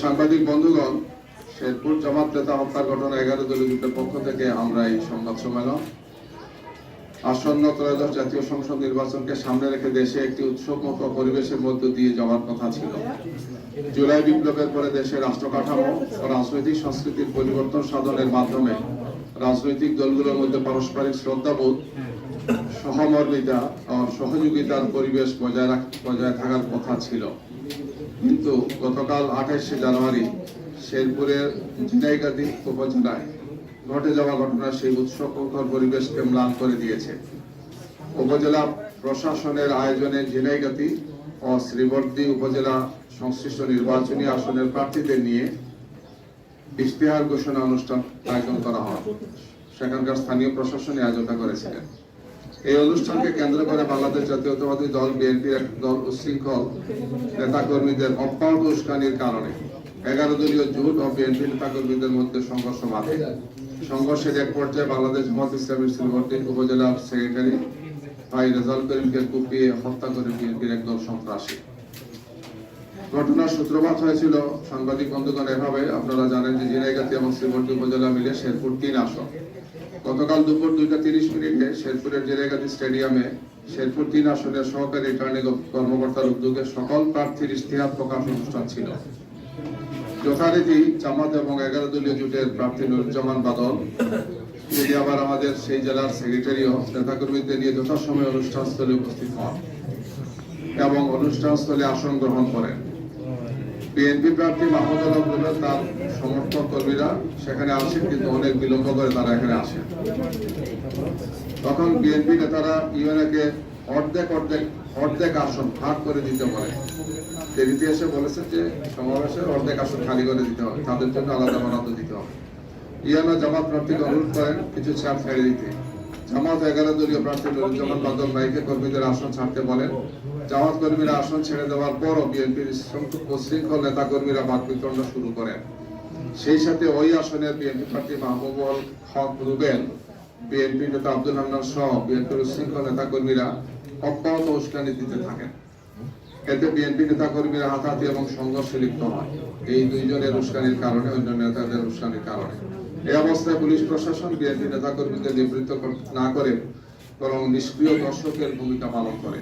সাংবাদিক বন্ধুগণ, শেরপুর জামাত নেতা হত্যার ঘটনা 11 দলীয় জোটের পক্ষ থেকে আমরা এই সংবাদ সম্মেলন আসন্ন ত্রয়োদশ জাতীয় সংসদ নির্বাচনকে সামনে রেখে দেশে একটি উৎসবমুখ পরিবেশের মধ্য দিয়ে যাওয়ার কথা ছিল। জুলাই বিপ্লবের পরে দেশের রাষ্ট্র কাঠামো ও রাজনৈতিক সংস্কৃতির পরিবর্তন সাধনের মাধ্যমে রাজনৈতিক দলগুলোর মধ্যে পারস্পরিক শ্রদ্ধাবোধ, সহমর্মিতা ও সহযোগিতার পরিবেশ বজায় থাকার কথা ছিল। কিন্তু গতকাল 28শে জানুয়ারি শেরপুরের ঝিনাইগাতি উপজেলায় ঘটে যাওয়া ঘটনা সেই উৎসবমুখর পরিবেশকে ম্লান করে দিয়েছে। উপজেলা প্রশাসনের আয়োজনে ঝিনাইগাতি ও শ্রীবর্দী উপজেলা সংশ্লিষ্ট নির্বাচনী আসনের প্রার্থীদের নিয়ে ইশতেহার ঘোষণা অনুষ্ঠান আয়োজন করা হয়। সেখানকার স্থানীয় প্রশাসনে আয়োজনটা করেছিলেন। এই অনুষ্ঠানকে কেন্দ্র করে বাংলাদেশ জাতীয়তাবাদী দল বিএনপির এক দল উশৃঙ্খল নেতাকর্মীদের অব্যাহত উস্কানির কারণে 11 দলীয় জোট ও বিএনপি নেতাকর্মীদের মধ্যে সংঘর্ষ বাধে। সংঘর্ষের এক পর্যায়ে বাংলাদেশ জামাত ইসলামীর শ্রীবর্দী উপজেলার সেক্রেটারি ভাই রেজাউল করিমকে কুপিয়ে হত্যা করে বিএনপির একদল সন্ত্রাসী। ঘটনার সূত্রপাত হয়েছিল সাংবাদিক বন্ধুগণ এভাবে। আপনারা জানেন যে ঝিনাইগাতি এবং শ্রীবর্দী উপজেলা মিলে শেরপুর 3 আসন। গতকাল দুপুর 2:30 শেরপুরের ঝিনাইগাতি স্টেডিয়ামে শেরপুর 3 আসনের সহকারী রিটার্নিং কর্মকর্তার উদ্যোগে সকল প্রার্থীর ইশতেহার প্রকাশ অনুষ্ঠান ছিল। যথারীতি জামাত এবং 11 দলীয় জোটের প্রার্থী নুরুজ্জামান বাদল, যিনি আবার আমাদের সেই জেলার সেক্রেটারিও, নেতাকর্মীদের নিয়ে যথাসময়ে অনুষ্ঠানস্থলে উপস্থিত হন এবং অনুষ্ঠানস্থলে আসন গ্রহণ করেন। বিএনপি প্রার্থী মাহমুদ আলম রুবেল তার সমর্থক কর্মীরা সেখানে আসেন, কিন্তু অনেক বিলম্ব করে তারা এখানে আসেন। তখন বিএনপি নেতারা ইউএনএকে অর্ধেক আসন ভাগ করে দিতে বলে। দেরিতে এসে বলেছেন যে সমাবেশের অর্ধেক আসন খালি করে দিতে হবে, তাদের জন্য আলাদা বরাদ্দ দিতে হবে। ইউএনএ জামাত প্রার্থীকে অনুরোধ করেন কিছু ছাড় ছেড়ে দিতে। জামাত 11 দলীয় প্রার্থী নুরুজ্জামান বাদল ভাইকে কর্মীদের আসন ছাড়তে বলেন। জামাত কর্মীরা আসন ছেড়ে দেওয়ার পরও বিএনপির উশৃঙ্খল নেতা কর্মীরা বাকবিতণ্ডা শুরু করেন। সেই সাথে ওই আসনের বিএনপি প্রার্থী মাহবুবুল হক রুবেল, বিএনপি নেতা আব্দুল হান্নান সহ বিএনপির উশৃঙ্খল নেতা কর্মীরা অব্যাহত উস্কানি দিতে থাকেন। এতে বিএনপি নেতা কর্মীরা হাতাহাতি এবং সংঘর্ষে লিপ্ত হয়। এই দুইজনের উস্কানির কারণে, অন্য নেতাদের উস্কানির কারণে। এই অবস্থায় পুলিশ প্রশাসন বিএনপি নেতা কর্মীদের নিবৃত্ত না করে বরং নিষ্ক্রিয় দর্শকের ভূমিকা পালন করে।